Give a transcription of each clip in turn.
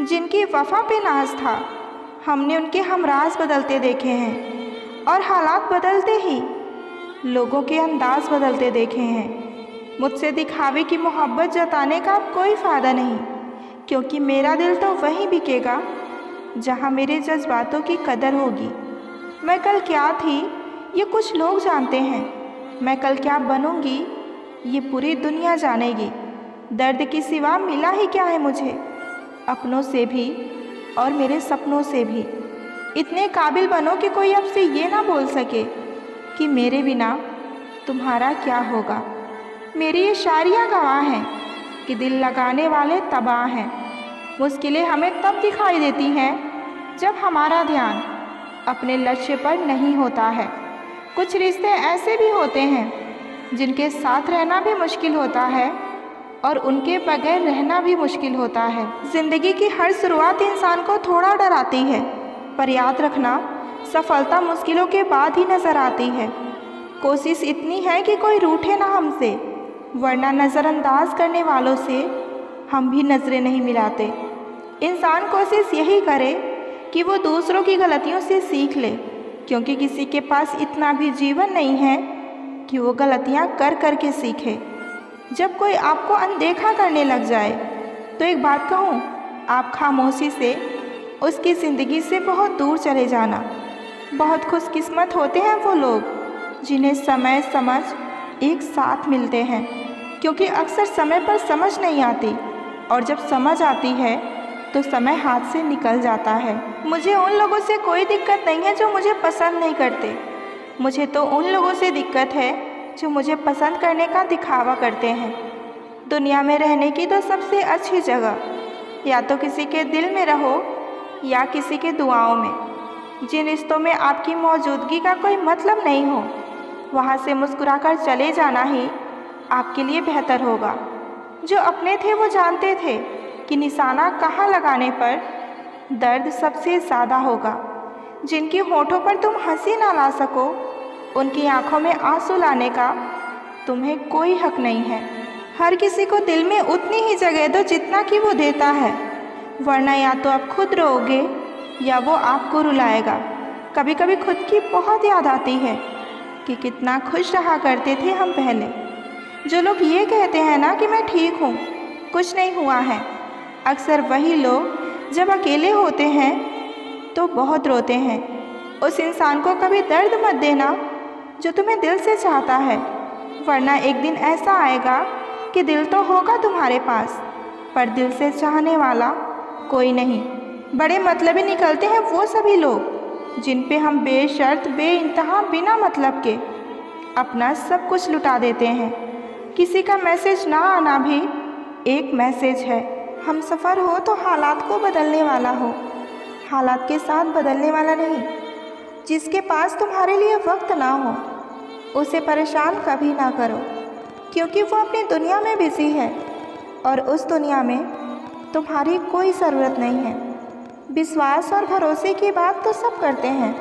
जिनकी वफा पे नाज था, हमने उनके हमराज बदलते देखे हैं और हालात बदलते ही लोगों के अंदाज बदलते देखे हैं। मुझसे दिखावे की मोहब्बत जताने का अब कोई फ़ायदा नहीं, क्योंकि मेरा दिल तो वहीं बिकेगा जहाँ मेरे जज्बातों की कदर होगी। मैं कल क्या थी ये कुछ लोग जानते हैं, मैं कल क्या बनूंगी ये पूरी दुनिया जानेगी। दर्द के सिवा मिला ही क्या है मुझे, अपनों से भी और मेरे सपनों से भी। इतने काबिल बनो कि कोई आपसे ये ना बोल सके कि मेरे बिना तुम्हारा क्या होगा। मेरी ये शायरियाँ गवाह हैं कि दिल लगाने वाले तबाह हैं। मुश्किलें हमें तब दिखाई देती हैं जब हमारा ध्यान अपने लक्ष्य पर नहीं होता है। कुछ रिश्ते ऐसे भी होते हैं जिनके साथ रहना भी मुश्किल होता है और उनके बगैर रहना भी मुश्किल होता है। ज़िंदगी की हर शुरुआत इंसान को थोड़ा डराती है, पर याद रखना सफलता मुश्किलों के बाद ही नज़र आती है। कोशिश इतनी है कि कोई रूठे ना हमसे, वरना नज़रअंदाज करने वालों से हम भी नज़रें नहीं मिलाते। इंसान कोशिश यही करे कि वो दूसरों की गलतियों से सीख ले, क्योंकि किसी के पास इतना भी जीवन नहीं है कि वो गलतियाँ कर कर के सीखे। जब कोई आपको अनदेखा करने लग जाए तो एक बात कहूँ, आप खामोशी से उसकी ज़िंदगी से बहुत दूर चले जाना। बहुत खुशकिस्मत होते हैं वो लोग जिन्हें समय समझ एक साथ मिलते हैं, क्योंकि अक्सर समय पर समझ नहीं आती और जब समझ आती है तो समय हाथ से निकल जाता है। मुझे उन लोगों से कोई दिक्कत नहीं है जो मुझे पसंद नहीं करते, मुझे तो उन लोगों से दिक्कत है जो मुझे पसंद करने का दिखावा करते हैं। दुनिया में रहने की तो सबसे अच्छी जगह या तो किसी के दिल में रहो या किसी के दुआओं में। जिन रिश्तों में आपकी मौजूदगी का कोई मतलब नहीं हो, वहाँ से मुस्कुराकर चले जाना ही आपके लिए बेहतर होगा। जो अपने थे वो जानते थे कि निशाना कहाँ लगाने पर दर्द सबसे ज़्यादा होगा। जिनकी होठों पर तुम हंसी ना ला सको, उनकी आंखों में आंसू लाने का तुम्हें कोई हक नहीं है। हर किसी को दिल में उतनी ही जगह दो जितना कि वो देता है, वरना या तो आप खुद रोओगे या वो आपको रुलाएगा। कभी कभी खुद की बहुत याद आती है कि कितना खुश रहा करते थे हम पहले। जो लोग ये कहते हैं ना कि मैं ठीक हूँ, कुछ नहीं हुआ है, अक्सर वही लोग जब अकेले होते हैं तो बहुत रोते हैं। उस इंसान को कभी दर्द मत देना जो तुम्हें दिल से चाहता है, वरना एक दिन ऐसा आएगा कि दिल तो होगा तुम्हारे पास पर दिल से चाहने वाला कोई नहीं। बड़े मतलबी निकलते हैं वो सभी लोग जिन पे हम बेशर्त बेइंतहा बिना मतलब के अपना सब कुछ लुटा देते हैं। किसी का मैसेज ना आना भी एक मैसेज है। हम सफ़र हो तो हालात को बदलने वाला हो, हालात के साथ बदलने वाला नहीं। जिसके पास तुम्हारे लिए वक्त ना हो उसे परेशान कभी ना करो, क्योंकि वो अपनी दुनिया में बिजी है और उस दुनिया में तुम्हारी कोई ज़रूरत नहीं है। विश्वास और भरोसे की बात तो सब करते हैं,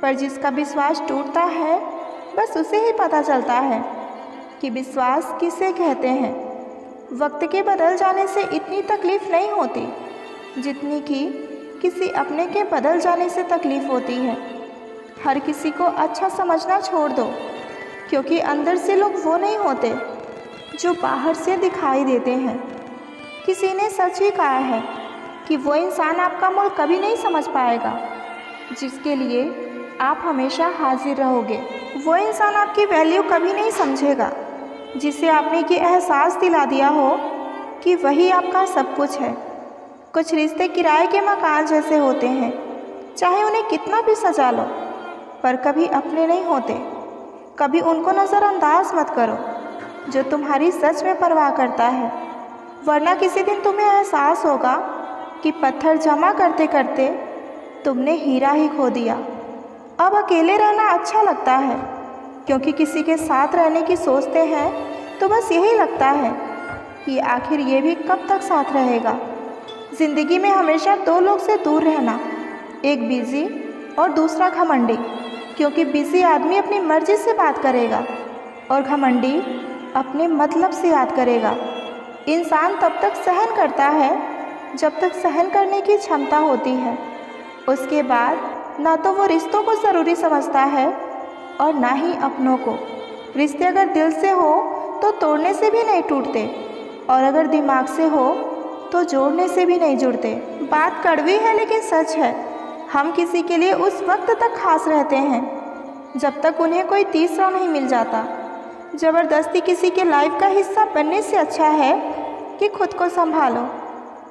पर जिसका विश्वास टूटता है बस उसे ही पता चलता है कि विश्वास किसे कहते हैं। वक्त के बदल जाने से इतनी तकलीफ़ नहीं होती जितनी कि किसी अपने के बदल जाने से तकलीफ़ होती है। हर किसी को अच्छा समझना छोड़ दो, क्योंकि अंदर से लोग वो नहीं होते जो बाहर से दिखाई देते हैं। किसी ने सच ही कहा है कि वो इंसान आपका मोल कभी नहीं समझ पाएगा जिसके लिए आप हमेशा हाजिर रहोगे। वो इंसान आपकी वैल्यू कभी नहीं समझेगा जिसे आपने ये एहसास दिला दिया हो कि वही आपका सब कुछ है। कुछ रिश्ते किराए के मकान जैसे होते हैं, चाहे उन्हें कितना भी सजा लो, पर कभी अपने नहीं होते। कभी उनको नज़रअंदाज मत करो जो तुम्हारी सच में परवाह करता है, वरना किसी दिन तुम्हें एहसास होगा कि पत्थर जमा करते करते तुमने हीरा ही खो दिया। अब अकेले रहना अच्छा लगता है, क्योंकि किसी के साथ रहने की सोचते हैं तो बस यही लगता है कि आखिर ये भी कब तक साथ रहेगा। ज़िंदगी में हमेशा दो लोग से दूर रहना, एक बिज़ी और दूसरा घमंडी, क्योंकि बिज़ी आदमी अपनी मर्ज़ी से बात करेगा और घमंडी अपने मतलब से याद करेगा। इंसान तब तक सहन करता है जब तक सहन करने की क्षमता होती है, उसके बाद ना तो वो रिश्तों को ज़रूरी समझता है और ना ही अपनों को। रिश्ते अगर दिल से हो तो तोड़ने से भी नहीं टूटते, और अगर दिमाग से हो तो जोड़ने से भी नहीं जुड़ते। बात कड़वी है लेकिन सच है, हम किसी के लिए उस वक्त तक खास रहते हैं जब तक उन्हें कोई तीसरा नहीं मिल जाता। ज़बरदस्ती किसी के लाइफ का हिस्सा बनने से अच्छा है कि खुद को संभालो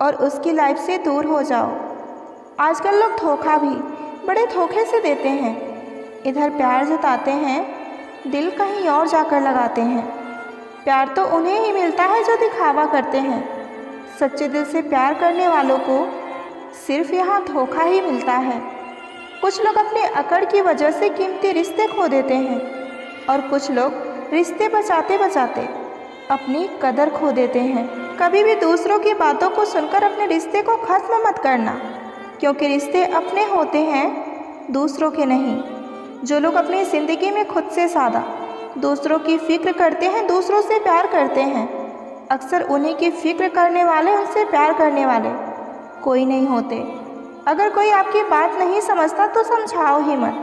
और उसकी लाइफ से दूर हो जाओ। आजकल लोग धोखा भी बड़े धोखे से देते हैं। इधर प्यार जताते हैं, दिल कहीं और जाकर लगाते हैं। प्यार तो उन्हें ही मिलता है जो दिखावा करते हैं। सच्चे दिल से प्यार करने वालों को सिर्फ यहाँ धोखा ही मिलता है। कुछ लोग अपनी अकड़ की वजह से कीमती रिश्ते खो देते हैं, और कुछ लोग रिश्ते बचाते बचाते अपनी कदर खो देते हैं। कभी भी दूसरों की बातों को सुनकर अपने रिश्ते को ख़त्म मत करना, क्योंकि रिश्ते अपने होते हैं, दूसरों के नहीं। जो लोग अपनी ज़िंदगी में खुद से ज़्यादा दूसरों की फ़िक्र करते हैं, दूसरों से प्यार करते हैं, अक्सर उन्हीं की फ़िक्र करने वाले, उनसे प्यार करने वाले कोई नहीं होते। अगर कोई आपकी बात नहीं समझता तो समझाओ ही मत,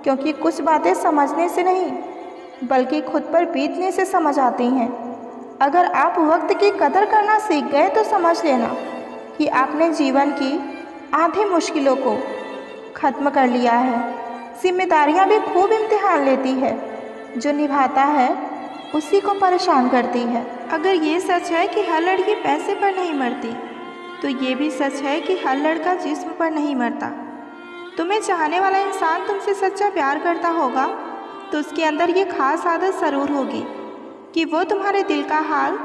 क्योंकि कुछ बातें समझने से नहीं बल्कि खुद पर बीतने से समझ आती हैं। अगर आप वक्त की कदर करना सीख गए तो समझ लेना कि आपने जीवन की आधी मुश्किलों को ख़त्म कर लिया है। जिम्मेदारियां भी खूब इम्तिहान लेती है, जो निभाता है उसी को परेशान करती है। अगर ये सच है कि हर लड़की पैसे पर नहीं मरती, तो ये भी सच है कि हर लड़का जिस्म पर नहीं मरता। तुम्हें चाहने वाला इंसान तुमसे सच्चा प्यार करता होगा तो उसके अंदर ये खास आदत ज़रूर होगी कि वो तुम्हारे दिल का हाल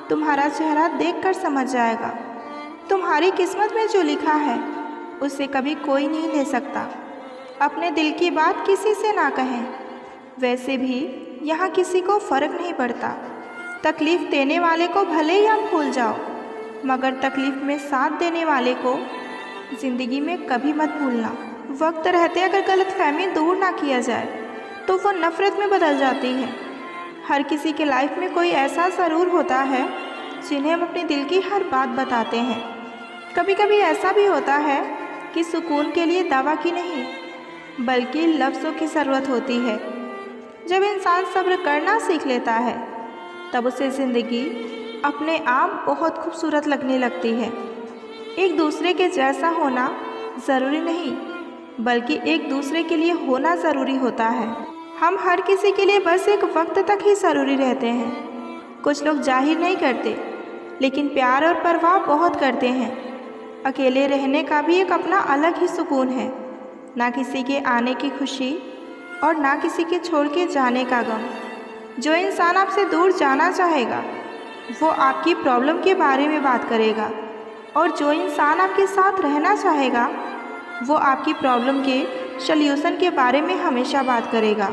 तुम्हारा चेहरा देखकर समझ जाएगा। तुम्हारी किस्मत में जो लिखा है उसे कभी कोई नहीं ले सकता। अपने दिल की बात किसी से ना कहें। वैसे भी यहाँ किसी को फ़र्क नहीं पड़ता। तकलीफ़ देने वाले को भले ही आप भूल जाओ, मगर तकलीफ़ में साथ देने वाले को ज़िंदगी में कभी मत भूलना। वक्त रहते अगर गलतफहमी दूर ना किया जाए तो वो नफ़रत में बदल जाती है। हर किसी के लाइफ में कोई ऐसा ज़रूर होता है जिन्हें हम अपने दिल की हर बात बताते हैं। कभी कभी ऐसा भी होता है कि सुकून के लिए दवा की नहीं बल्कि लफ्ज़ों की ज़रूरत होती है। जब इंसान सब्र करना सीख लेता है तब उसे ज़िंदगी अपने आप बहुत खूबसूरत लगने लगती है। एक दूसरे के जैसा होना ज़रूरी नहीं बल्कि एक दूसरे के लिए होना ज़रूरी होता है। हम हर किसी के लिए बस एक वक्त तक ही ज़रूरी रहते हैं। कुछ लोग जाहिर नहीं करते लेकिन प्यार और परवाह बहुत करते हैं। अकेले रहने का भी एक अपना अलग ही सुकून है। ना किसी के आने की खुशी और ना किसी के छोड़ के जाने का गम। जो इंसान आपसे दूर जाना चाहेगा वो आपकी प्रॉब्लम के बारे में बात करेगा, और जो इंसान आपके साथ रहना चाहेगा वो आपकी प्रॉब्लम के सल्यूशन के बारे में हमेशा बात करेगा।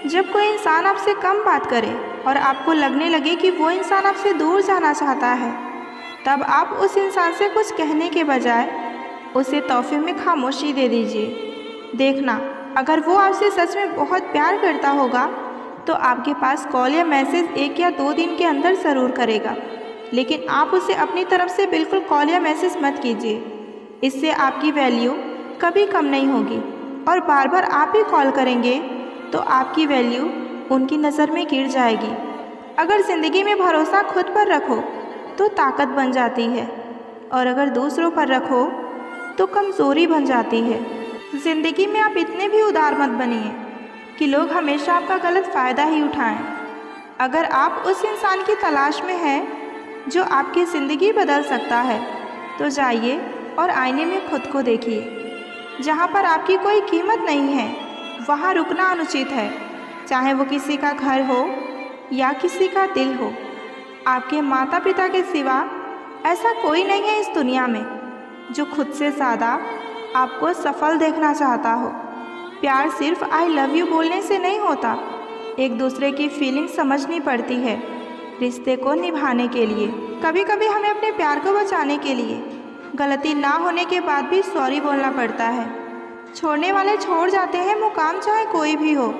जब कोई इंसान आपसे कम बात करे और आपको लगने लगे कि वो इंसान आपसे दूर जाना चाहता है, तब आप उस इंसान से कुछ कहने के बजाय उसे तोहफे में खामोशी दे दीजिए। देखना, अगर वो आपसे सच में बहुत प्यार करता होगा तो आपके पास कॉल या मैसेज 1 या 2 दिन के अंदर ज़रूर करेगा, लेकिन आप उसे अपनी तरफ से बिल्कुल कॉल या मैसेज मत कीजिए। इससे आपकी वैल्यू कभी कम नहीं होगी, और बार बार आप ही कॉल करेंगे तो आपकी वैल्यू उनकी नज़र में गिर जाएगी। अगर ज़िंदगी में भरोसा खुद पर रखो तो ताकत बन जाती है, और अगर दूसरों पर रखो तो कमज़ोरी बन जाती है। ज़िंदगी में आप इतने भी उदार मत बनिए कि लोग हमेशा आपका गलत फ़ायदा ही उठाएं। अगर आप उस इंसान की तलाश में हैं जो आपकी ज़िंदगी बदल सकता है तो जाइए और आईने में खुद को देखिए। जहाँ पर आपकी कोई कीमत नहीं है वहाँ रुकना अनुचित है, चाहे वो किसी का घर हो या किसी का दिल हो। आपके माता पिता के सिवा ऐसा कोई नहीं है इस दुनिया में जो खुद से ज़्यादा आपको सफल देखना चाहता हो। प्यार सिर्फ आई लव यू बोलने से नहीं होता, एक दूसरे की फीलिंग समझनी पड़ती है रिश्ते को निभाने के लिए। कभी कभी हमें अपने प्यार को बचाने के लिए गलती ना होने के बाद भी सॉरी बोलना पड़ता है। छोड़ने वाले छोड़ जाते हैं, मुकाम चाहे कोई भी हो।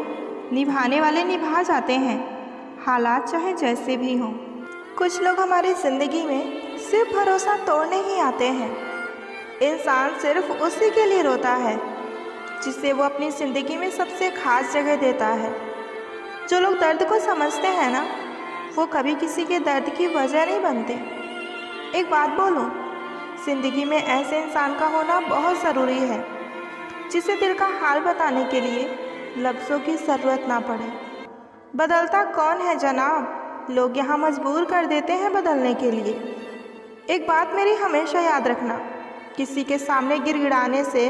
निभाने वाले निभा जाते हैं, हालात चाहे जैसे भी हों। कुछ लोग हमारी ज़िंदगी में सिर्फ भरोसा तोड़ने ही आते हैं। इंसान सिर्फ उसी के लिए रोता है जिसे वो अपनी ज़िंदगी में सबसे खास जगह देता है। जो लोग दर्द को समझते हैं ना, वो कभी किसी के दर्द की वजह नहीं बनते। एक बात बोलूं, ज़िंदगी में ऐसे इंसान का होना बहुत ज़रूरी है जिसे दिल का हाल बताने के लिए लफ्ज़ों की ज़रूरत ना पड़े। बदलता कौन है जनाब, लोग यहाँ मजबूर कर देते हैं बदलने के लिए। एक बात मेरी हमेशा याद रखना, किसी के सामने गिड़गिड़ाने से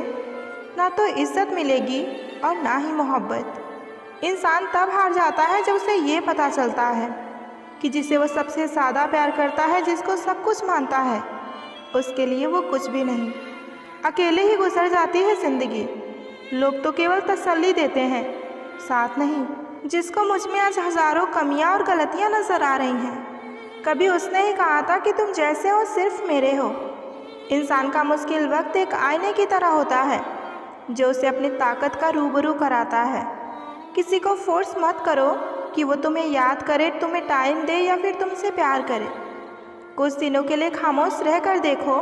ना तो इज्जत मिलेगी और ना ही मोहब्बत। इंसान तब हार जाता है जब उसे ये पता चलता है कि जिसे वो सबसे ज़्यादा प्यार करता है, जिसको सब कुछ मानता है, उसके लिए वो कुछ भी नहीं। अकेले ही गुजर जाती है ज़िंदगी। लोग तो केवल तसल्ली देते हैं, साथ नहीं। जिसको मुझ में आज हज़ारों कमियां और गलतियां नज़र आ रही हैं, कभी उसने ही कहा था कि तुम जैसे हो सिर्फ मेरे हो। इंसान का मुश्किल वक्त एक आईने की तरह होता है जो उसे अपनी ताकत का रूबरू कराता है। किसी को फोर्स मत करो कि वो तुम्हें याद करे, तुम्हें टाइम दे या फिर तुमसे प्यार करे। कुछ दिनों के लिए खामोश रह कर देखो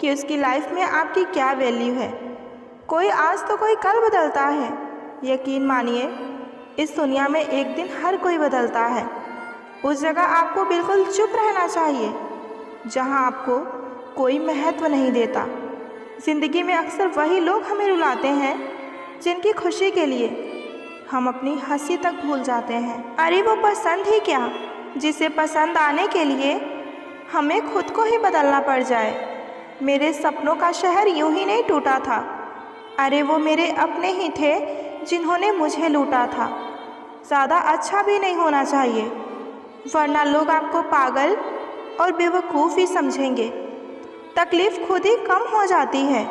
कि उसकी लाइफ में आपकी क्या वैल्यू है। कोई आज तो कोई कल बदलता है। यकीन मानिए, इस दुनिया में एक दिन हर कोई बदलता है। उस जगह आपको बिल्कुल चुप रहना चाहिए जहां आपको कोई महत्व नहीं देता। ज़िंदगी में अक्सर वही लोग हमें रुलाते हैं जिनकी खुशी के लिए हम अपनी हंसी तक भूल जाते हैं। अरे वो पसंद ही क्या, जिसे पसंद आने के लिए हमें खुद को ही बदलना पड़ जाए। मेरे सपनों का शहर यूं ही नहीं टूटा था। अरे वो मेरे अपने ही थे जिन्होंने मुझे लूटा था। ज़्यादा अच्छा भी नहीं होना चाहिए, वरना लोग आपको पागल और बेवकूफ़ ही समझेंगे। तकलीफ़ खुद ही कम हो जाती है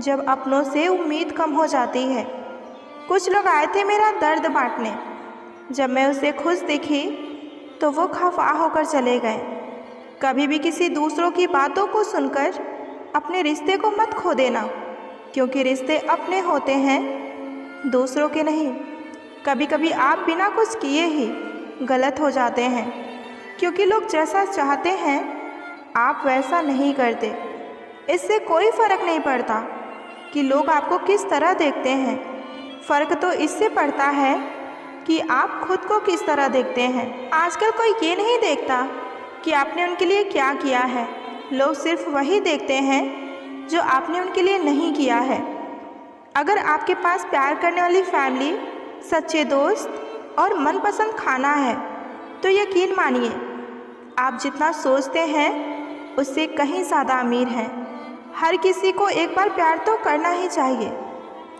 जब अपनों से उम्मीद कम हो जाती है। कुछ लोग आए थे मेरा दर्द बांटने, जब मैं उसे खुश दिखी तो वो खफा होकर चले गए। कभी भी किसी दूसरों की बातों को सुनकर अपने रिश्ते को मत खो देना, क्योंकि रिश्ते अपने होते हैं, दूसरों के नहीं। कभी कभी आप बिना कुछ किए ही गलत हो जाते हैं, क्योंकि लोग जैसा चाहते हैं आप वैसा नहीं करते। इससे कोई फ़र्क नहीं पड़ता कि लोग आपको किस तरह देखते हैं, फ़र्क तो इससे पड़ता है कि आप खुद को किस तरह देखते हैं। आजकल कोई ये नहीं देखता कि आपने उनके लिए क्या किया है, लोग सिर्फ वही देखते हैं जो आपने उनके लिए नहीं किया है। अगर आपके पास प्यार करने वाली फैमिली, सच्चे दोस्त और मनपसंद खाना है तो यकीन मानिए आप जितना सोचते हैं उससे कहीं ज़्यादा अमीर हैं। हर किसी को एक बार प्यार तो करना ही चाहिए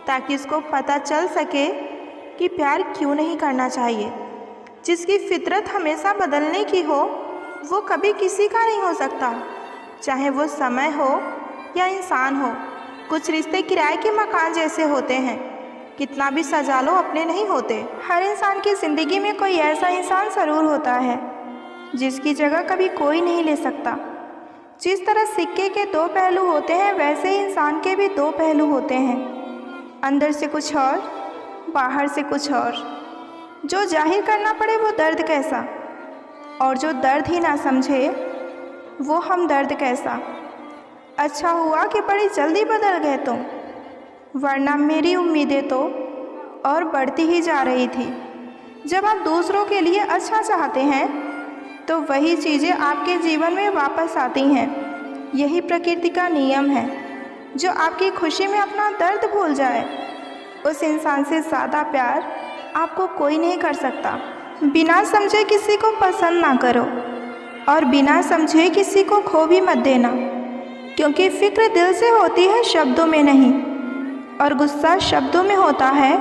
ताकि उसको पता चल सके कि प्यार क्यों नहीं करना चाहिए। जिसकी फितरत हमेशा बदलने की हो वो कभी किसी का नहीं हो सकता, चाहे वो समय हो या इंसान हो। कुछ रिश्ते किराए के मकान जैसे होते हैं, कितना भी सजा लो अपने नहीं होते। हर इंसान की ज़िंदगी में कोई ऐसा इंसान ज़रूर होता है जिसकी जगह कभी कोई नहीं ले सकता। जिस तरह सिक्के के दो पहलू होते हैं, वैसे ही इंसान के भी दो पहलू होते हैं, अंदर से कुछ और, बाहर से कुछ और। जो जाहिर करना पड़े वो दर्द कैसा, और जो दर्द ही ना समझे वो हम दर्द कैसा। अच्छा हुआ कि बड़ी जल्दी बदल गए तुम, वरना मेरी उम्मीदें तो और बढ़ती ही जा रही थी। जब आप दूसरों के लिए अच्छा चाहते हैं तो वही चीज़ें आपके जीवन में वापस आती हैं। यही प्रकृति का नियम है। जो आपकी खुशी में अपना दर्द भूल जाए, उस इंसान से ज़्यादा प्यार आपको कोई नहीं कर सकता। बिना समझे किसी को पसंद ना करो और बिना समझे किसी को खो भी मत देना, क्योंकि फ़िक्र दिल से होती है, शब्दों में नहीं, और गुस्सा शब्दों में होता है,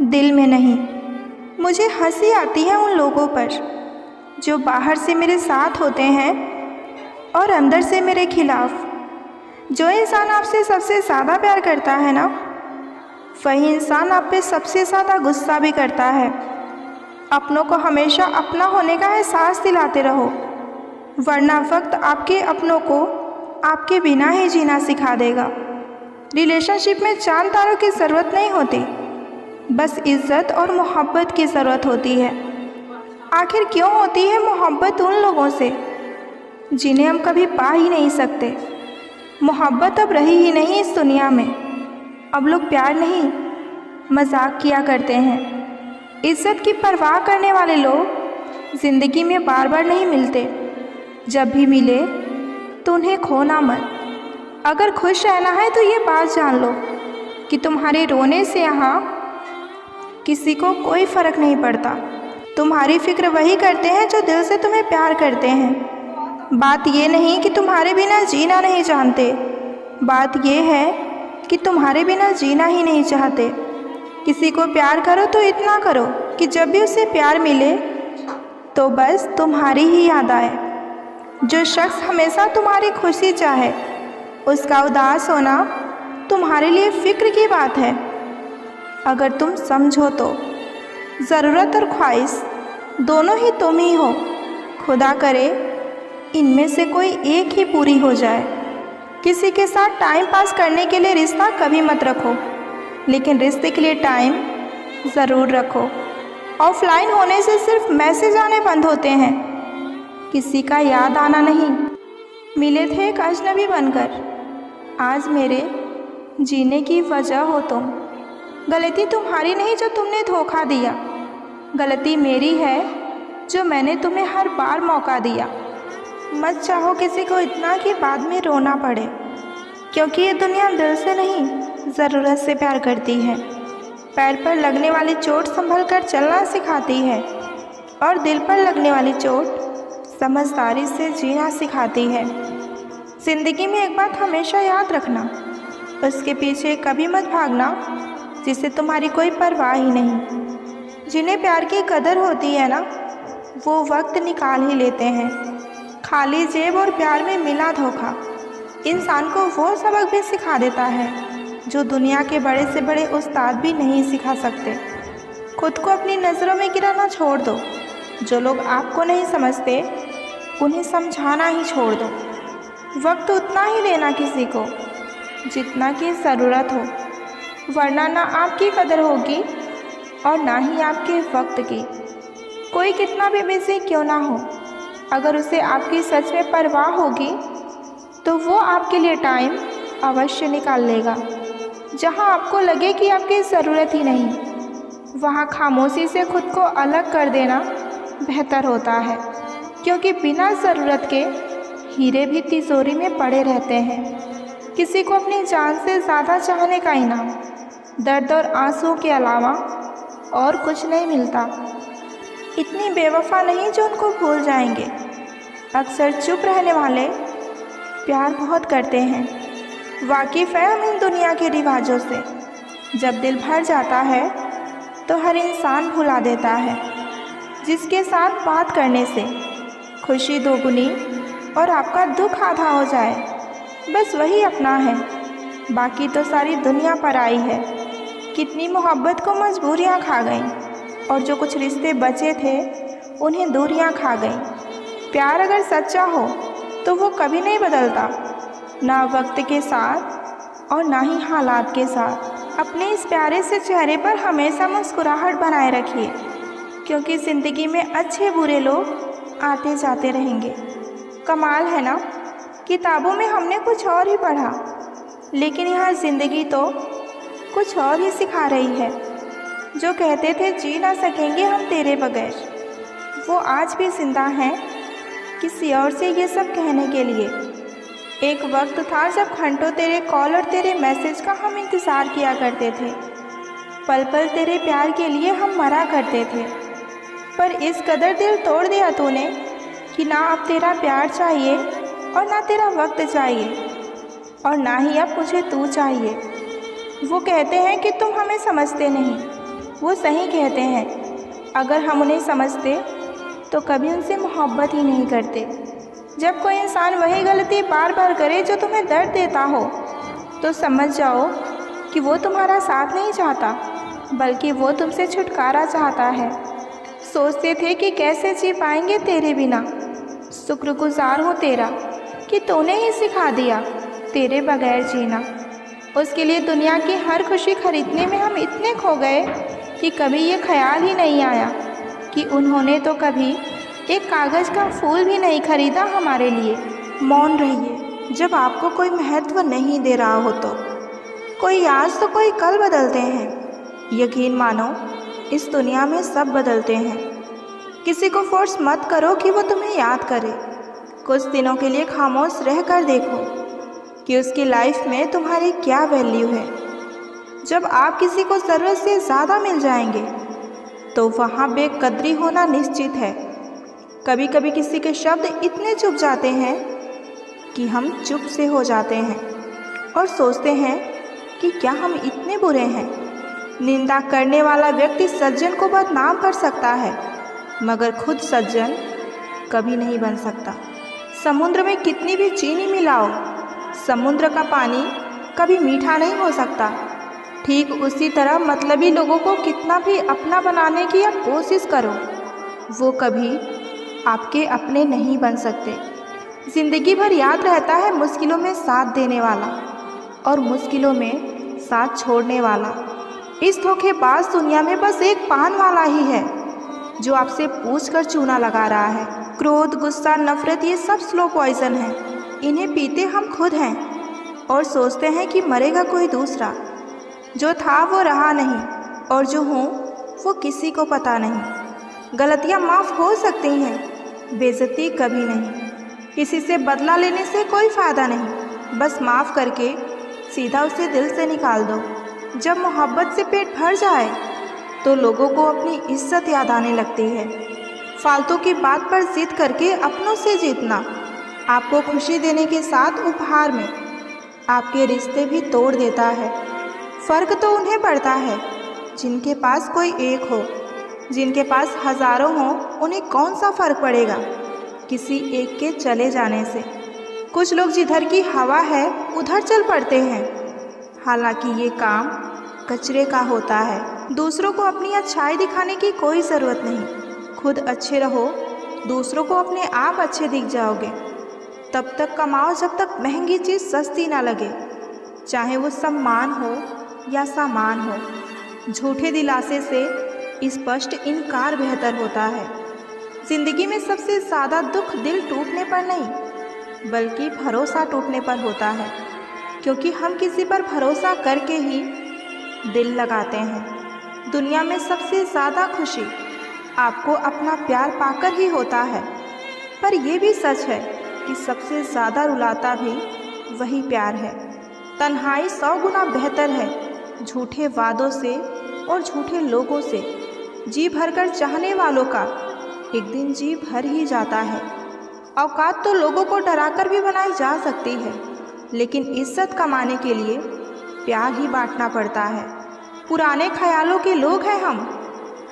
दिल में नहीं। मुझे हंसी आती है उन लोगों पर जो बाहर से मेरे साथ होते हैं और अंदर से मेरे खिलाफ। जो इंसान आपसे सबसे ज़्यादा प्यार करता है ना, वही इंसान आप पे सबसे ज़्यादा गुस्सा भी करता है। अपनों को हमेशा अपना होने का एहसास दिलाते रहो, वरना वक्त आपके अपनों को आपके बिना ही जीना सिखा देगा। रिलेशनशिप में चांद तारों की ज़रूरत नहीं होती, बस इज़्ज़त और मोहब्बत की ज़रूरत होती है। आखिर क्यों होती है मोहब्बत उन लोगों से जिन्हें हम कभी पा ही नहीं सकते। मोहब्बत अब रही ही नहीं इस दुनिया में। अब लोग प्यार नहीं, मजाक किया करते हैं। इज्जत की परवाह करने वाले लोग ज़िंदगी में बार बार नहीं मिलते। जब भी मिले तो उन्हें खोना मत। अगर खुश रहना है तो ये बात जान लो कि तुम्हारे रोने से यहाँ किसी को कोई फ़र्क नहीं पड़ता। तुम्हारी फ़िक्र वही करते हैं जो दिल से तुम्हें प्यार करते हैं। बात ये नहीं कि तुम्हारे बिना जीना नहीं जानते, बात ये है कि तुम्हारे बिना जीना ही नहीं चाहते। किसी को प्यार करो तो इतना करो कि जब भी उसे प्यार मिले तो बस तुम्हारी ही याद आए। जो शख्स हमेशा तुम्हारी खुशी चाहे, उसका उदास होना तुम्हारे लिए फ़िक्र की बात है। अगर तुम समझो तो ज़रूरत और ख्वाहिश दोनों ही तुम ही हो। खुदा करे इनमें से कोई एक ही पूरी हो जाए। किसी के साथ टाइम पास करने के लिए रिश्ता कभी मत रखो, लेकिन रिश्ते के लिए टाइम ज़रूर रखो। ऑफलाइन होने से सिर्फ मैसेज आने बंद होते हैं, किसी का याद आना नहीं। मिले थे एक अजनबी बनकर, आज मेरे जीने की वजह हो तुम। गलती तुम्हारी नहीं जो तुमने धोखा दिया, गलती मेरी है जो मैंने तुम्हें हर बार मौका दिया। मत चाहो किसी को इतना कि बाद में रोना पड़े, क्योंकि ये दुनिया दिल से नहीं ज़रूरत से प्यार करती है। पैर पर लगने वाली चोट संभल कर चलना सिखाती है, और दिल पर लगने वाली चोट समझदारी से जीना सिखाती है। ज़िंदगी में एक बात हमेशा याद रखना, उसके पीछे कभी मत भागना जिससे तुम्हारी कोई परवाह ही नहीं। जिन्हें प्यार की कदर होती है ना, वो वक्त निकाल ही लेते हैं। खाली जेब और प्यार में मिला धोखा इंसान को वो सबक भी सिखा देता है जो दुनिया के बड़े से बड़े उस्ताद भी नहीं सिखा सकते। खुद को अपनी नज़रों में गिराना छोड़ दो। जो लोग आपको नहीं समझते उन्हें समझाना ही छोड़ दो। वक्त उतना ही देना किसी को जितना की ज़रूरत हो, वरना ना आपकी कदर होगी और ना ही आपके वक्त की। कोई कितना भी बिजी क्यों ना हो, अगर उसे आपकी सच में परवाह होगी तो वो आपके लिए टाइम अवश्य निकाल लेगा। जहाँ आपको लगे कि आपकी ज़रूरत ही नहीं, वहाँ खामोशी से खुद को अलग कर देना बेहतर होता है, क्योंकि बिना ज़रूरत के हीरे भी तिजोरी में पड़े रहते हैं। किसी को अपनी जान से ज़्यादा चाहने का इनाम दर्द और आंसुओं के अलावा और कुछ नहीं मिलता। इतनी बेवफा नहीं जो उनको भूल जाएंगे। अक्सर चुप रहने वाले प्यार बहुत करते हैं। वाकिफ़ है हम इन दुनिया के रिवाजों से। जब दिल भर जाता है तो हर इंसान भुला देता है। जिसके साथ बात करने से खुशी दोगुनी और आपका दुख आधा हो जाए, बस वही अपना है, बाकी तो सारी दुनिया पराई है। कितनी मोहब्बत को मजबूरियाँ खा गईं, और जो कुछ रिश्ते बचे थे उन्हें दूरियां खा गईं। प्यार अगर सच्चा हो तो वो कभी नहीं बदलता, ना वक्त के साथ और ना ही हालात के साथ। अपने इस प्यारे से चेहरे पर हमेशा मुस्कुराहट बनाए रखिए, क्योंकि ज़िंदगी में अच्छे बुरे लोग आते जाते रहेंगे। कमाल है ना, किताबों में हमने कुछ और ही पढ़ा, लेकिन यहाँ ज़िंदगी तो कुछ और ही सिखा रही है। जो कहते थे जी ना सकेंगे हम तेरे बगैर, वो आज भी जिंदा हैं किसी और से ये सब कहने के लिए। एक वक्त था जब घंटों तेरे कॉल और तेरे मैसेज का हम इंतज़ार किया करते थे। पल पल तेरे प्यार के लिए हम मरा करते थे, पर इस कदर दिल तोड़ दिया तूने कि ना अब तेरा प्यार चाहिए और ना तेरा वक्त चाहिए, और ना ही अब मुझे तू चाहिए। वो कहते हैं कि तुम हमें समझते नहीं, वो सही कहते हैं। अगर हम उन्हें समझते तो कभी उनसे मोहब्बत ही नहीं करते। जब कोई इंसान वही गलती बार बार करे जो तुम्हें दर्द देता हो, तो समझ जाओ कि वो तुम्हारा साथ नहीं चाहता, बल्कि वो तुमसे छुटकारा चाहता है। सोचते थे कि कैसे जी पाएंगे तेरे बिना, शुक्रगुजार हूँ तेरा कि तूने ही सिखा दिया तेरे बगैर जीना। उसके लिए दुनिया की हर खुशी खरीदने में हम इतने खो गए कि कभी ये ख्याल ही नहीं आया कि उन्होंने तो कभी एक कागज़ का फूल भी नहीं खरीदा हमारे लिए। मौन रहिए जब आपको कोई महत्व नहीं दे रहा हो तो। कोई आज तो कोई कल बदलते हैं। यकीन मानो इस दुनिया में सब बदलते हैं। किसी को फोर्स मत करो कि वो तुम्हें याद करे। कुछ दिनों के लिए खामोश रह कर देखो कि उसकी लाइफ में तुम्हारी क्या वैल्यू है। जब आप किसी को ज़रूरत से ज़्यादा मिल जाएंगे तो वहाँ बेकदरी होना निश्चित है। कभी कभी किसी के शब्द इतने चुप जाते हैं कि हम चुप से हो जाते हैं और सोचते हैं कि क्या हम इतने बुरे हैं। निंदा करने वाला व्यक्ति सज्जन को बदनाम कर सकता है मगर खुद सज्जन कभी नहीं बन सकता। समुद्र में कितनी भी चीनी मिलाओ, समुद्र का पानी कभी मीठा नहीं हो सकता। ठीक उसी तरह मतलबी लोगों को कितना भी अपना बनाने की आप कोशिश करो, वो कभी आपके अपने नहीं बन सकते। ज़िंदगी भर याद रहता है मुश्किलों में साथ देने वाला और मुश्किलों में साथ छोड़ने वाला। इस धोखेबाज दुनिया में बस एक पान वाला ही है जो आपसे पूछ कर चूना लगा रहा है। क्रोध, गुस्सा, नफरत ये सब स्लो पॉइजन है। इन्हें पीते हम खुद हैं और सोचते हैं कि मरेगा कोई दूसरा। जो था वो रहा नहीं और जो हूँ वो किसी को पता नहीं। गलतियाँ माफ़ हो सकती हैं, बेइज्जती कभी नहीं। किसी से बदला लेने से कोई फ़ायदा नहीं, बस माफ़ करके सीधा उसे दिल से निकाल दो। जब मोहब्बत से पेट भर जाए तो लोगों को अपनी इज्जत याद आने लगती है। फालतू की बात पर जिद करके अपनों से जीतना आपको खुशी देने के साथ उपहार में आपके रिश्ते भी तोड़ देता है। फ़र्क तो उन्हें पड़ता है जिनके पास कोई एक हो, जिनके पास हज़ारों हों उन्हें कौन सा फ़र्क पड़ेगा किसी एक के चले जाने से। कुछ लोग जिधर की हवा है उधर चल पड़ते हैं, हालांकि ये काम कचरे का होता है। दूसरों को अपनी अच्छाई दिखाने की कोई ज़रूरत नहीं। खुद अच्छे रहो, दूसरों को अपने आप अच्छे दिख जाओगे। तब तक कमाओ जब तक महंगी चीज़ सस्ती ना लगे, चाहे वो सम्मान हो या सामान हो। झूठे दिलासे से स्पष्ट इनकार बेहतर होता है। ज़िंदगी में सबसे ज़्यादा दुख दिल टूटने पर नहीं बल्कि भरोसा टूटने पर होता है, क्योंकि हम किसी पर भरोसा करके ही दिल लगाते हैं। दुनिया में सबसे ज़्यादा खुशी आपको अपना प्यार पाकर ही होता है, पर यह भी सच है कि सबसे ज़्यादा रुलाता भी वही प्यार है। तन्हाई 100 गुना बेहतर है झूठे वादों से और झूठे लोगों से। जी भरकर चाहने वालों का एक दिन जी भर ही जाता है। औकात तो लोगों को डराकर भी बनाई जा सकती है, लेकिन इज्जत कमाने के लिए प्यार ही बांटना पड़ता है। पुराने ख्यालों के लोग हैं हम,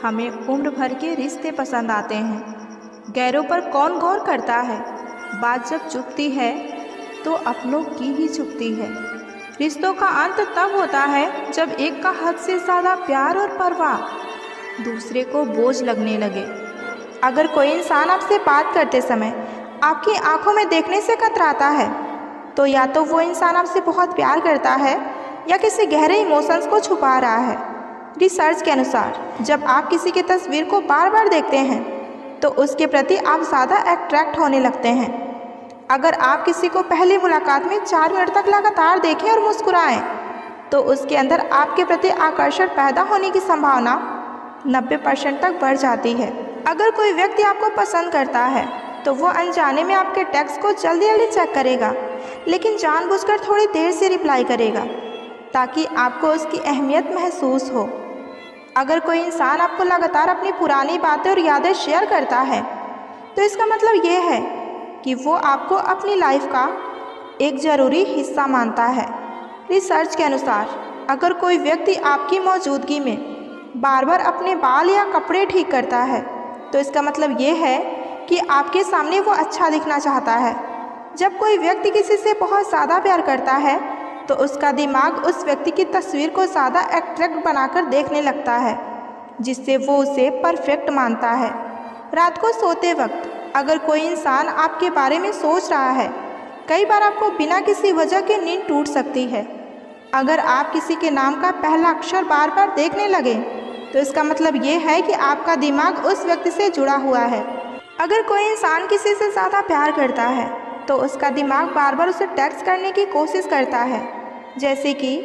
हमें उम्र भर के रिश्ते पसंद आते हैं। गैरों पर कौन गौर करता है, बात जब चुभती है तो अपनों की ही चुभती है। रिश्तों का अंत तब होता है जब एक का हद से ज़्यादा प्यार और परवाह दूसरे को बोझ लगने लगे। अगर कोई इंसान आपसे बात करते समय आपकी आंखों में देखने से कतराता है तो या तो वो इंसान आपसे बहुत प्यार करता है या किसी गहरे इमोशंस को छुपा रहा है। रिसर्च के अनुसार जब आप किसी की तस्वीर को बार बार देखते हैं तो उसके प्रति आप ज़्यादा अट्रैक्ट होने लगते हैं। अगर आप किसी को पहली मुलाकात में 4 मिनट तक लगातार देखें और मुस्कुराएं तो उसके अंदर आपके प्रति आकर्षण पैदा होने की संभावना 90% तक बढ़ जाती है। अगर कोई व्यक्ति आपको पसंद करता है तो वो अनजाने में आपके टेक्स्ट को जल्दी जल्दी चेक करेगा, लेकिन जानबूझकर थोड़ी देर से रिप्लाई करेगा ताकि आपको उसकी अहमियत महसूस हो। अगर कोई इंसान आपको लगातार अपनी पुरानी बातें और यादें शेयर करता है तो इसका मतलब ये है कि वो आपको अपनी लाइफ का एक ज़रूरी हिस्सा मानता है। रिसर्च के अनुसार अगर कोई व्यक्ति आपकी मौजूदगी में बार बार अपने बाल या कपड़े ठीक करता है तो इसका मतलब ये है कि आपके सामने वो अच्छा दिखना चाहता है। जब कोई व्यक्ति किसी से बहुत ज़्यादा प्यार करता है तो उसका दिमाग उस व्यक्ति की तस्वीर को ज़्यादा अट्रैक्ट बनाकर देखने लगता है, जिससे वो उसे परफेक्ट मानता है। रात को सोते वक्त अगर कोई इंसान आपके बारे में सोच रहा है, कई बार आपको बिना किसी वजह के नींद टूट सकती है। अगर आप किसी के नाम का पहला अक्षर बार बार देखने लगें तो इसका मतलब ये है कि आपका दिमाग उस व्यक्ति से जुड़ा हुआ है। अगर कोई इंसान किसी से ज़्यादा प्यार करता है तो उसका दिमाग बार बार उसे टेक्स्ट करने की कोशिश करता है, जैसे कि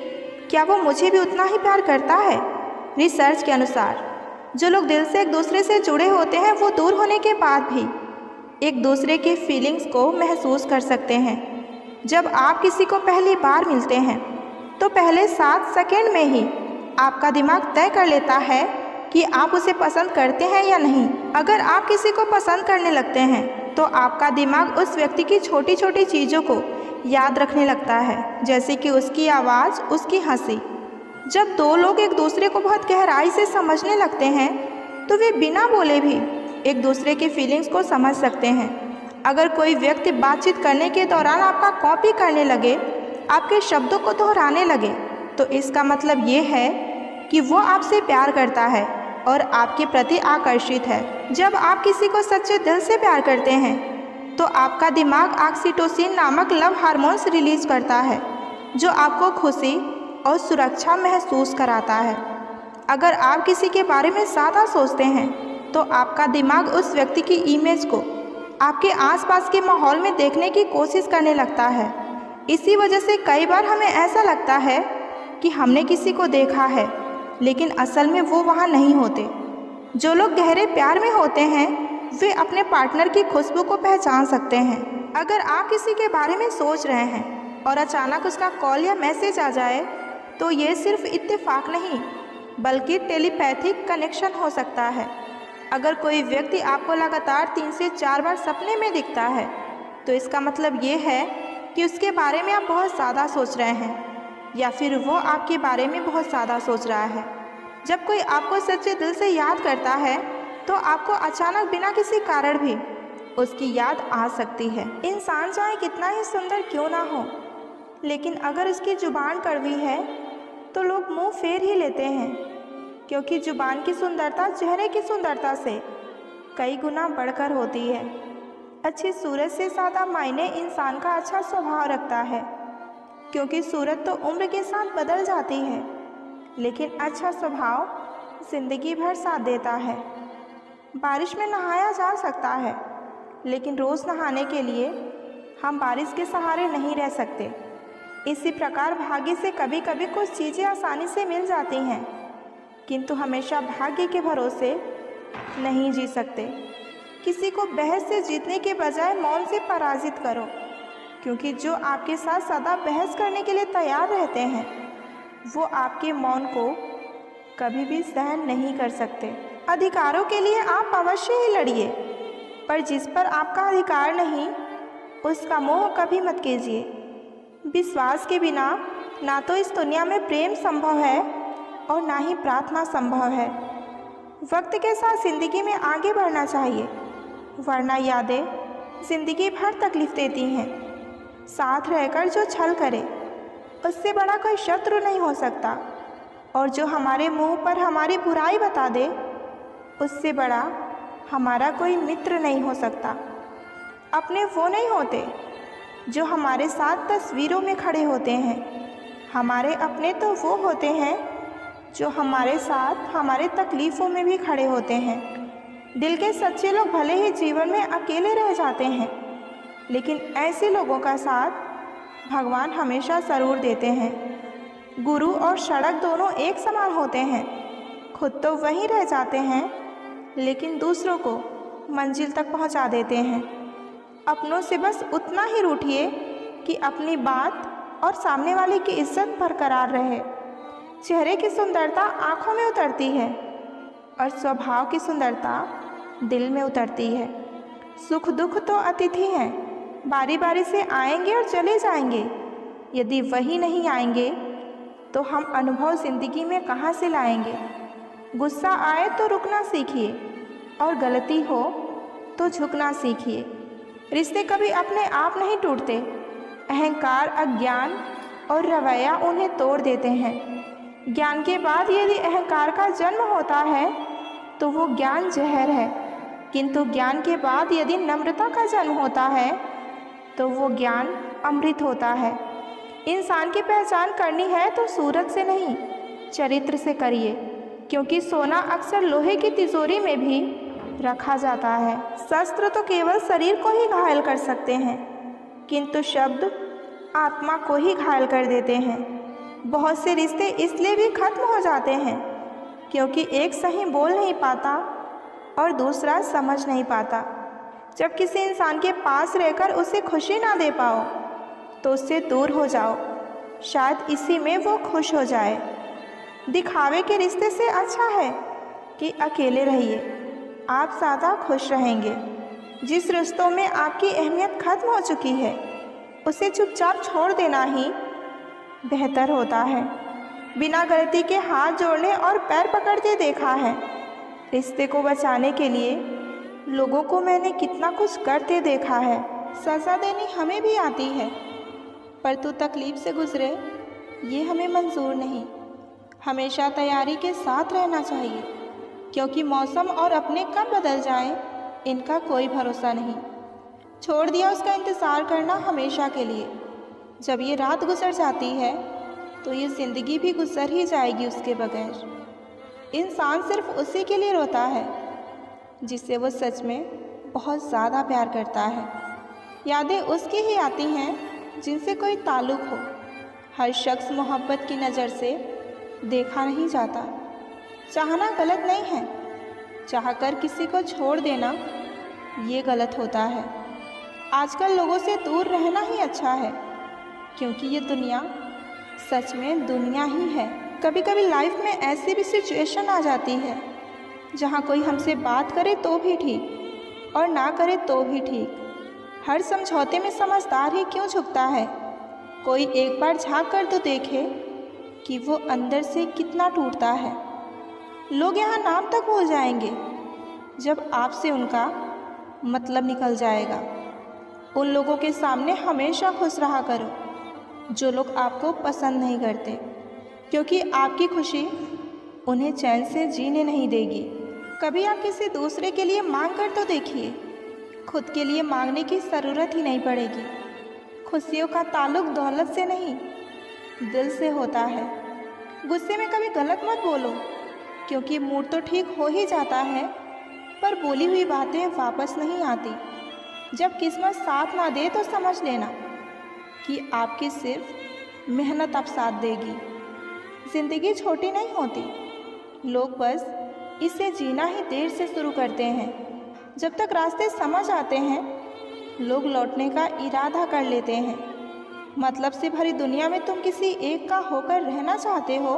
क्या वो मुझे भी उतना ही प्यार करता है। रिसर्च के अनुसार जो लोग दिल से एक दूसरे से जुड़े होते हैं वो दूर होने के बाद भी एक दूसरे की फीलिंग्स को महसूस कर सकते हैं। जब आप किसी को पहली बार मिलते हैं तो पहले 7 सेकंड में ही आपका दिमाग तय कर लेता है कि आप उसे पसंद करते हैं या नहीं। अगर आप किसी को पसंद करने लगते हैं तो आपका दिमाग उस व्यक्ति की छोटी छोटी चीज़ों को याद रखने लगता है, जैसे कि उसकी आवाज़, उसकी हंसी। जब दो लोग एक दूसरे को बहुत गहराई से समझने लगते हैं तो वे बिना बोले भी एक दूसरे की फीलिंग्स को समझ सकते हैं। अगर कोई व्यक्ति बातचीत करने के दौरान आपका कॉपी करने लगे, आपके शब्दों को दोहराने लगे, तो इसका मतलब ये है कि वो आपसे प्यार करता है और आपके प्रति आकर्षित है। जब आप किसी को सच्चे दिल से प्यार करते हैं तो आपका दिमाग ऑक्सीटोसिन नामक लव हार्मोन्स रिलीज करता है, जो आपको खुशी और सुरक्षा महसूस कराता है। अगर आप किसी के बारे में ज़्यादा सोचते हैं तो आपका दिमाग उस व्यक्ति की इमेज को आपके आसपास के माहौल में देखने की कोशिश करने लगता है। इसी वजह से कई बार हमें ऐसा लगता है कि हमने किसी को देखा है, लेकिन असल में वो वहाँ नहीं होते। जो लोग गहरे प्यार में होते हैं वे अपने पार्टनर की खुशबू को पहचान सकते हैं। अगर आप किसी के बारे में सोच रहे हैं और अचानक उसका कॉल या मैसेज आ जाए तो ये सिर्फ इत्तेफाक नहीं बल्कि टेलीपैथिक कनेक्शन हो सकता है। अगर कोई व्यक्ति आपको लगातार 3 से 4 बार सपने में दिखता है तो इसका मतलब ये है कि उसके बारे में आप बहुत ज़्यादा सोच रहे हैं या फिर वो आपके बारे में बहुत ज़्यादा सोच रहा है। जब कोई आपको सच्चे दिल से याद करता है तो आपको अचानक बिना किसी कारण भी उसकी याद आ सकती है। इंसान चाहे कितना ही सुंदर क्यों ना हो, लेकिन अगर उसकी जुबान कड़वी है तो लोग मुंह फेर ही लेते हैं, क्योंकि जुबान की सुंदरता चेहरे की सुंदरता से कई गुना बढ़कर होती है। अच्छी सूरत से ज़्यादा मायने इंसान का अच्छा स्वभाव रखता है, क्योंकि सूरत तो उम्र के साथ बदल जाती है, लेकिन अच्छा स्वभाव ज़िंदगी भर साथ देता है। बारिश में नहाया जा सकता है, लेकिन रोज़ नहाने के लिए हम बारिश के सहारे नहीं रह सकते। इसी प्रकार भाग्य से कभी कभी कुछ चीज़ें आसानी से मिल जाती हैं, किंतु हमेशा भाग्य के भरोसे नहीं जी सकते। किसी को बहस से जीतने के बजाय मौन से पराजित करो, क्योंकि जो आपके साथ सदा बहस करने के लिए तैयार रहते हैं वो आपके मौन को कभी भी सहन नहीं कर सकते। अधिकारों के लिए आप अवश्य ही लड़िए, पर जिस पर आपका अधिकार नहीं उसका मोह कभी मत कीजिए। विश्वास के बिना ना तो इस दुनिया में प्रेम संभव है और ना ही प्रार्थना संभव है। वक्त के साथ ज़िंदगी में आगे बढ़ना चाहिए, वरना यादें ज़िंदगी भर तकलीफ़ देती हैं। साथ रहकर जो छल करे उससे बड़ा कोई शत्रु नहीं हो सकता, और जो हमारे मुंह पर हमारी बुराई बता दे उससे बड़ा हमारा कोई मित्र नहीं हो सकता। अपने वो नहीं होते जो हमारे साथ तस्वीरों में खड़े होते हैं, हमारे अपने तो वो होते हैं जो हमारे साथ हमारे तकलीफ़ों में भी खड़े होते हैं। दिल के सच्चे लोग भले ही जीवन में अकेले रह जाते हैं, लेकिन ऐसे लोगों का साथ भगवान हमेशा ज़रूर देते हैं। गुरु और सड़क दोनों एक समान होते हैं। खुद तो वहीं रह जाते हैं, लेकिन दूसरों को मंजिल तक पहुंचा देते हैं। अपनों से बस उतना ही रूठिए कि अपनी बात और सामने वाले की इज्जत बरकरार रहे। चेहरे की सुंदरता आँखों में उतरती है और स्वभाव की सुंदरता दिल में उतरती है। सुख दुख तो अतिथि हैं, बारी बारी से आएंगे और चले जाएंगे। यदि वही नहीं आएंगे तो हम अनुभव ज़िंदगी में कहाँ से लाएंगे। गुस्सा आए तो रुकना सीखिए और गलती हो तो झुकना सीखिए। रिश्ते कभी अपने आप नहीं टूटते, अहंकार, अज्ञान और रवैया उन्हें तोड़ देते हैं। ज्ञान के बाद यदि अहंकार का जन्म होता है तो वो ज्ञान जहर है, किंतु ज्ञान के बाद यदि नम्रता का जन्म होता है तो वो ज्ञान अमृत होता है। इंसान की पहचान करनी है तो सूरत से नहीं, चरित्र से करिए, क्योंकि सोना अक्सर लोहे की तिजोरी में भी रखा जाता है। शस्त्र तो केवल शरीर को ही घायल कर सकते हैं, किंतु शब्द आत्मा को ही घायल कर देते हैं। बहुत से रिश्ते इसलिए भी खत्म हो जाते हैं क्योंकि एक सही बोल नहीं पाता और दूसरा समझ नहीं पाता। जब किसी इंसान के पास रहकर उसे खुशी ना दे पाओ तो उससे दूर हो जाओ, शायद इसी में वो खुश हो जाए। दिखावे के रिश्ते से अच्छा है कि अकेले रहिए, आप ज़्यादा खुश रहेंगे। जिस रिश्तों में आपकी अहमियत खत्म हो चुकी है उसे चुपचाप छोड़ देना ही बेहतर होता है। बिना गलती के हाथ जोड़ने और पैर पकड़ते देखा है। रिश्ते को बचाने के लिए लोगों को मैंने कितना कुछ करते देखा है। सज़ा देनी हमें भी आती है, पर तू तकलीफ़ से गुजरे ये हमें मंजूर नहीं। हमेशा तैयारी के साथ रहना चाहिए क्योंकि मौसम और अपने कब बदल जाएं इनका कोई भरोसा नहीं। छोड़ दिया उसका इंतज़ार करना हमेशा के लिए। जब ये रात गुजर जाती है तो ये ज़िंदगी भी गुजर ही जाएगी उसके बगैर। इंसान सिर्फ उसी के लिए रोता है जिसे वो सच में बहुत ज़्यादा प्यार करता है। यादें उसकी ही आती हैं जिनसे कोई ताल्लुक़ हो। हर शख्स मोहब्बत की नज़र से देखा नहीं जाता। चाहना गलत नहीं है, चाहकर किसी को छोड़ देना ये गलत होता है। आजकल लोगों से दूर रहना ही अच्छा है क्योंकि ये दुनिया सच में दुनिया ही है। कभी कभी लाइफ में ऐसी भी सिचुएशन आ जाती है जहाँ कोई हमसे बात करे तो भी ठीक और ना करे तो भी ठीक। हर समझौते में समझदार ही क्यों झुकता है। कोई एक बार झांक कर तो देखे कि वो अंदर से कितना टूटता है। लोग यहाँ नाम तक भूल जाएंगे जब आपसे उनका मतलब निकल जाएगा। उन लोगों के सामने हमेशा खुश रहा करो जो लोग आपको पसंद नहीं करते, क्योंकि आपकी खुशी उन्हें चैन से जीने नहीं देगी। कभी आप किसी दूसरे के लिए मांग कर तो देखिए, खुद के लिए मांगने की ज़रूरत ही नहीं पड़ेगी। खुशियों का ताल्लुक दौलत से नहीं दिल से होता है। गुस्से में कभी गलत मत बोलो क्योंकि मूड तो ठीक हो ही जाता है पर बोली हुई बातें वापस नहीं आती। जब किस्मत साथ ना दे तो समझ लेना कि आपकी सिर्फ मेहनत अब साथ देगी। ज़िंदगी छोटी नहीं होती, लोग बस इसे जीना ही देर से शुरू करते हैं। जब तक रास्ते समझ आते हैं लोग लौटने का इरादा कर लेते हैं। मतलब से भरी दुनिया में तुम किसी एक का होकर रहना चाहते हो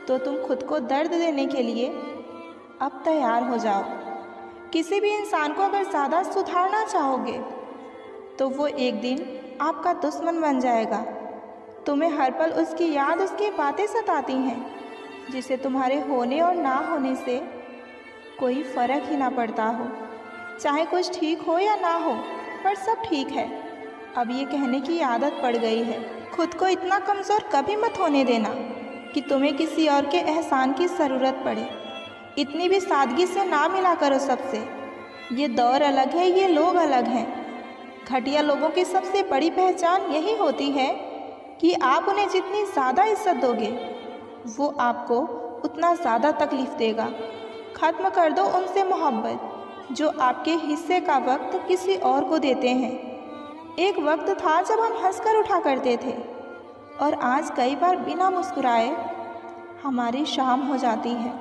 तो तुम खुद को दर्द देने के लिए अब तैयार हो जाओ। किसी भी इंसान को अगर ज़्यादा सुधारना चाहोगे तो वो एक दिन आपका दुश्मन बन जाएगा। तुम्हें हर पल उसकी याद, उसकी बातें सताती हैं जिसे तुम्हारे होने और ना होने से कोई फ़र्क ही ना पड़ता हो। चाहे कुछ ठीक हो या ना हो पर सब ठीक है, अब ये कहने की आदत पड़ गई है। खुद को इतना कमज़ोर कभी मत होने देना कि तुम्हें किसी और के एहसान की ज़रूरत पड़े। इतनी भी सादगी से ना मिला करो सबसे। ये दौर अलग है, ये लोग अलग हैं। घटिया लोगों की सबसे बड़ी पहचान यही होती है कि आप उन्हें जितनी ज़्यादा इज्जत दोगे वो आपको उतना ज़्यादा तकलीफ़ देगा। ख़त्म कर दो उनसे मोहब्बत जो आपके हिस्से का वक्त किसी और को देते हैं। एक वक्त था जब हम हंसकर उठा करते थे और आज कई बार बिना मुस्कुराए हमारी शाम हो जाती है।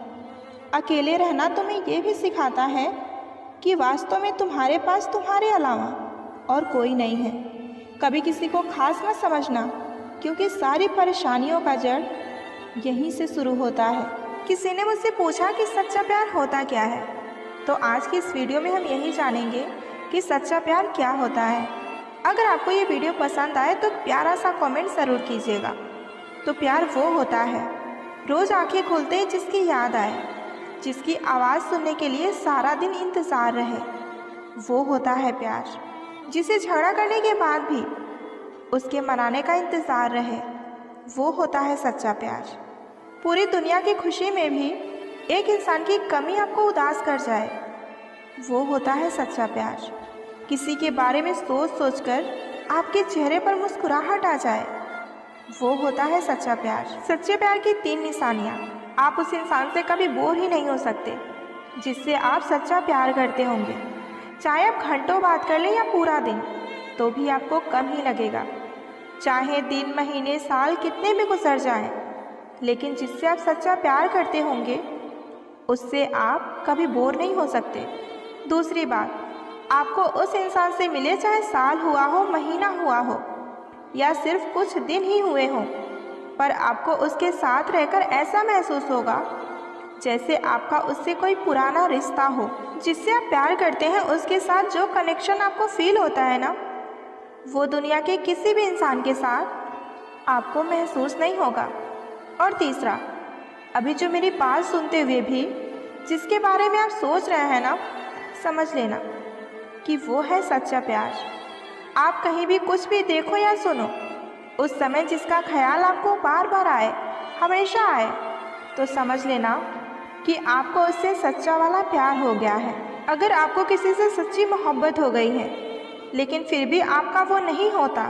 अकेले रहना तुम्हें ये भी सिखाता है कि वास्तव में तुम्हारे पास तुम्हारे अलावा और कोई नहीं है। कभी किसी को खास मत समझना क्योंकि सारी परेशानियों का जड़ यहीं से शुरू होता है। किसी ने मुझसे पूछा कि सच्चा प्यार होता क्या है, तो आज की इस वीडियो में हम यही जानेंगे कि सच्चा प्यार क्या होता है। अगर आपको ये वीडियो पसंद आए तो प्यारा सा कमेंट ज़रूर कीजिएगा। तो प्यार वो होता है रोज़ आंखें खुलते ही जिसकी याद आए, जिसकी आवाज़ सुनने के लिए सारा दिन इंतज़ार रहे, वो होता है प्यार। जिसे झगड़ा करने के बाद भी उसके मनाने का इंतज़ार रहे, वो होता है सच्चा प्यार। पूरी दुनिया की खुशी में भी एक इंसान की कमी आपको उदास कर जाए, वो होता है सच्चा प्यार। किसी के बारे में सोच सोचकर आपके चेहरे पर मुस्कुराहट आ जाए, वो होता है सच्चा प्यार। सच्चे प्यार की 3 निशानियाँ। आप उस इंसान से कभी बोर ही नहीं हो सकते। जिससे आप सच्चा प्यार करते होंगे। चाहे आप घंटों बात कर लें या पूरा दिन, तो भी आपको कम ही लगेगा। चाहे दिन, महीने, साल कितने भी गुजर जाएं, लेकिन जिससे आप सच्चा प्यार करते होंगे उससे आप कभी बोर नहीं हो सकते। दूसरी बात, आपको उस इंसान से मिले चाहे साल हुआ हो, महीना हुआ हो या सिर्फ कुछ दिन ही हुए हों, पर आपको उसके साथ रहकर ऐसा महसूस होगा जैसे आपका उससे कोई पुराना रिश्ता हो। जिससे आप प्यार करते हैं उसके साथ जो कनेक्शन आपको फील होता है ना, वो दुनिया के किसी भी इंसान के साथ आपको महसूस नहीं होगा। और तीसरा, अभी जो मेरी बात सुनते हुए भी जिसके बारे में आप सोच रहे हैं ना, समझ लेना कि वो है सच्चा प्यार। आप कहीं भी कुछ भी देखो या सुनो, उस समय जिसका ख्याल आपको बार बार आए, हमेशा आए, तो समझ लेना कि आपको उससे सच्चा वाला प्यार हो गया है। अगर आपको किसी से सच्ची मोहब्बत हो गई है लेकिन फिर भी आपका वो नहीं होता,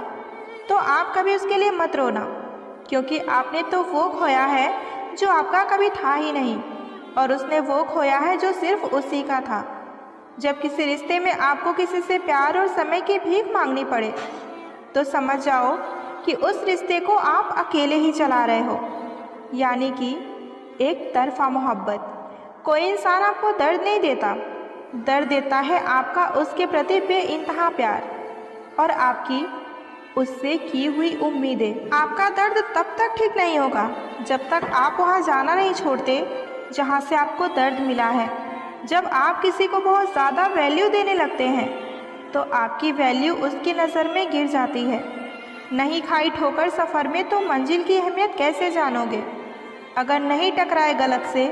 तो आप कभी उसके लिए मत रोना, क्योंकि आपने तो वो खोया है जो आपका कभी था ही नहीं, और उसने वो खोया है जो सिर्फ उसी का था। जब किसी रिश्ते में आपको किसी से प्यार और समय की भीख मांगनी पड़े, तो समझ जाओ कि उस रिश्ते को आप अकेले ही चला रहे हो, यानी कि एक तरफा मोहब्बत। कोई इंसान आपको दर्द नहीं देता, दर्द देता है आपका उसके प्रति बेइंतहा प्यार और आपकी उससे की हुई उम्मीदें। आपका दर्द तब तक ठीक नहीं होगा जब तक आप वहाँ जाना नहीं छोड़ते जहाँ से आपको दर्द मिला है। जब आप किसी को बहुत ज़्यादा वैल्यू देने लगते हैं, तो आपकी वैल्यू उसकी नज़र में गिर जाती है। नहीं खाई ठोकर सफ़र में तो मंजिल की अहमियत कैसे जानोगे? अगर नहीं टकराए गलत से,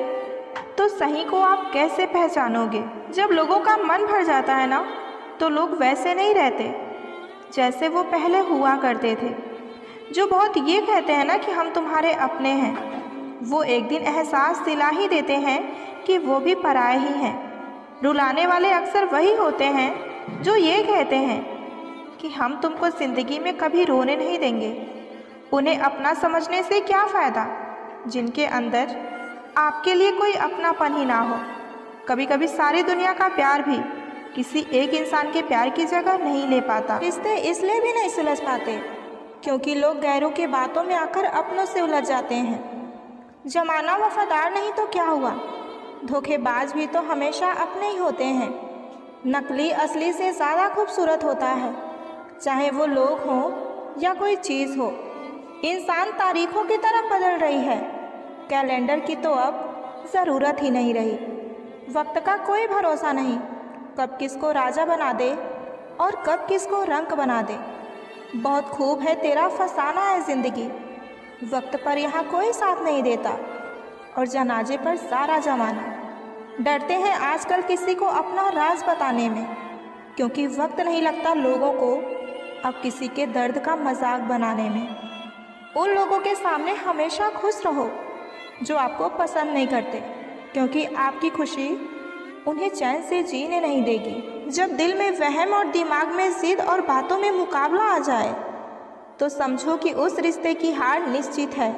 तो सही को आप कैसे पहचानोगे? जब लोगों का मन भर जाता है ना, तो लोग वैसे नहीं रहते जैसे वो पहले हुआ करते थे। जो बहुत ये कहते हैं ना कि हम तुम्हारे अपने हैं, वो एक दिन एहसास दिला ही देते हैं कि वो भी पराए ही हैं। रुलाने वाले अक्सर वही होते हैं जो ये कहते हैं कि हम तुमको ज़िंदगी में कभी रोने नहीं देंगे। उन्हें अपना समझने से क्या फ़ायदा जिनके अंदर आपके लिए कोई अपनापन ही ना हो। कभी कभी सारी दुनिया का प्यार भी किसी एक इंसान के प्यार की जगह नहीं ले पाता। रिश्ते इसलिए भी नहीं सुलझ पाते क्योंकि लोग गैरों की बातों में आकर अपनों से उलझ जाते हैं। जमाना वफादार नहीं तो क्या हुआ, धोखेबाज भी तो हमेशा अपने ही होते हैं। नकली असली से ज़्यादा खूबसूरत होता है, चाहे वो लोग हों या कोई चीज़ हो। इंसान तारीखों की तरह बदल रही है, कैलेंडर की तो अब ज़रूरत ही नहीं रही। वक्त का कोई भरोसा नहीं, कब किसको राजा बना दे और कब किसको रंक बना दे। बहुत खूब है तेरा फसाना है ज़िंदगी, वक्त पर यहाँ कोई साथ नहीं देता और जनाजे पर सारा जमाना। डरते हैं आजकल किसी को अपना राज बताने में, क्योंकि वक्त नहीं लगता लोगों को अब किसी के दर्द का मजाक बनाने में। उन लोगों के सामने हमेशा खुश रहो जो आपको पसंद नहीं करते, क्योंकि आपकी खुशी उन्हें चैन से जीने नहीं देगी। जब दिल में वहम और दिमाग में जिद और बातों में मुकाबला आ जाए, तो समझो कि उस रिश्ते की हार निश्चित है।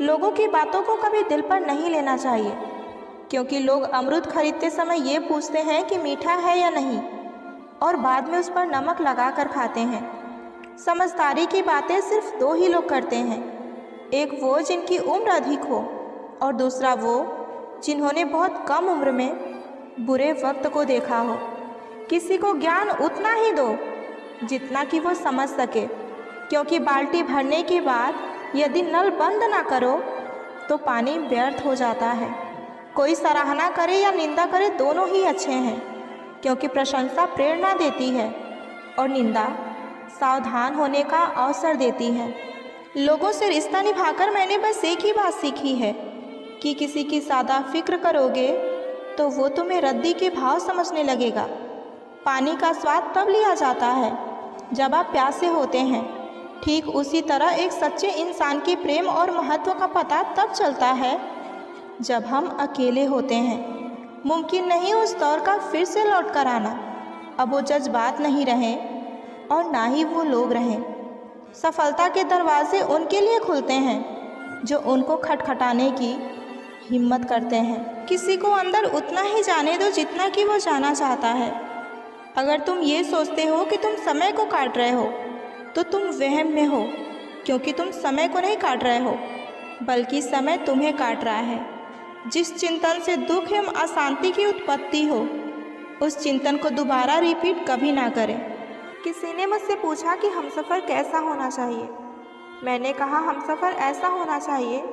लोगों की बातों को कभी दिल पर नहीं लेना चाहिए, क्योंकि लोग अमरूद खरीदते समय ये पूछते हैं कि मीठा है या नहीं, और बाद में उस पर नमक लगा कर खाते हैं। समझदारी की बातें सिर्फ दो ही लोग करते हैं, एक वो जिनकी उम्र अधिक हो और दूसरा वो जिन्होंने बहुत कम उम्र में बुरे वक्त को देखा हो। किसी को ज्ञान उतना ही दो जितना कि वो समझ सके, क्योंकि बाल्टी भरने के बाद यदि नल बंद ना करो तो पानी व्यर्थ हो जाता है। कोई सराहना करे या निंदा करे, दोनों ही अच्छे हैं, क्योंकि प्रशंसा प्रेरणा देती है और निंदा सावधान होने का अवसर देती है। लोगों से रिश्ता निभाकर मैंने बस एक ही बात सीखी है कि किसी की ज़्यादा फिक्र करोगे तो वो तुम्हें रद्दी के भाव समझने लगेगा। पानी का स्वाद तब लिया जाता है जब आप प्यासे होते हैं, ठीक उसी तरह एक सच्चे इंसान के प्रेम और महत्व का पता तब चलता है जब हम अकेले होते हैं। मुमकिन नहीं उस दौर का फिर से लौट कर आना। अब वो जज्बात नहीं रहें और ना ही वो लोग रहें। सफलता के दरवाजे उनके लिए खुलते हैं जो उनको खटखटाने की हिम्मत करते हैं। किसी को अंदर उतना ही जाने दो जितना कि वो जाना चाहता है। अगर तुम ये सोचते हो कि तुम समय को काट रहे हो तो तुम वहम में हो, क्योंकि तुम समय को नहीं काट रहे हो बल्कि समय तुम्हें काट रहा है। जिस चिंतन से दुख एवं अशांति की उत्पत्ति हो उस चिंतन को दोबारा रिपीट कभी ना करें। किसी ने मुझसे पूछा कि हमसफ़र कैसा होना चाहिए। मैंने कहा हमसफ़र ऐसा होना चाहिए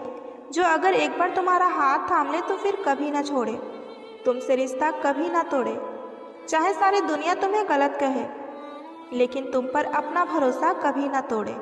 जो अगर एक बार तुम्हारा हाथ थाम ले तो फिर कभी ना छोड़े, तुमसे रिश्ता कभी ना तोड़े। चाहे सारी दुनिया तुम्हें गलत कहे लेकिन तुम पर अपना भरोसा कभी ना तोड़े।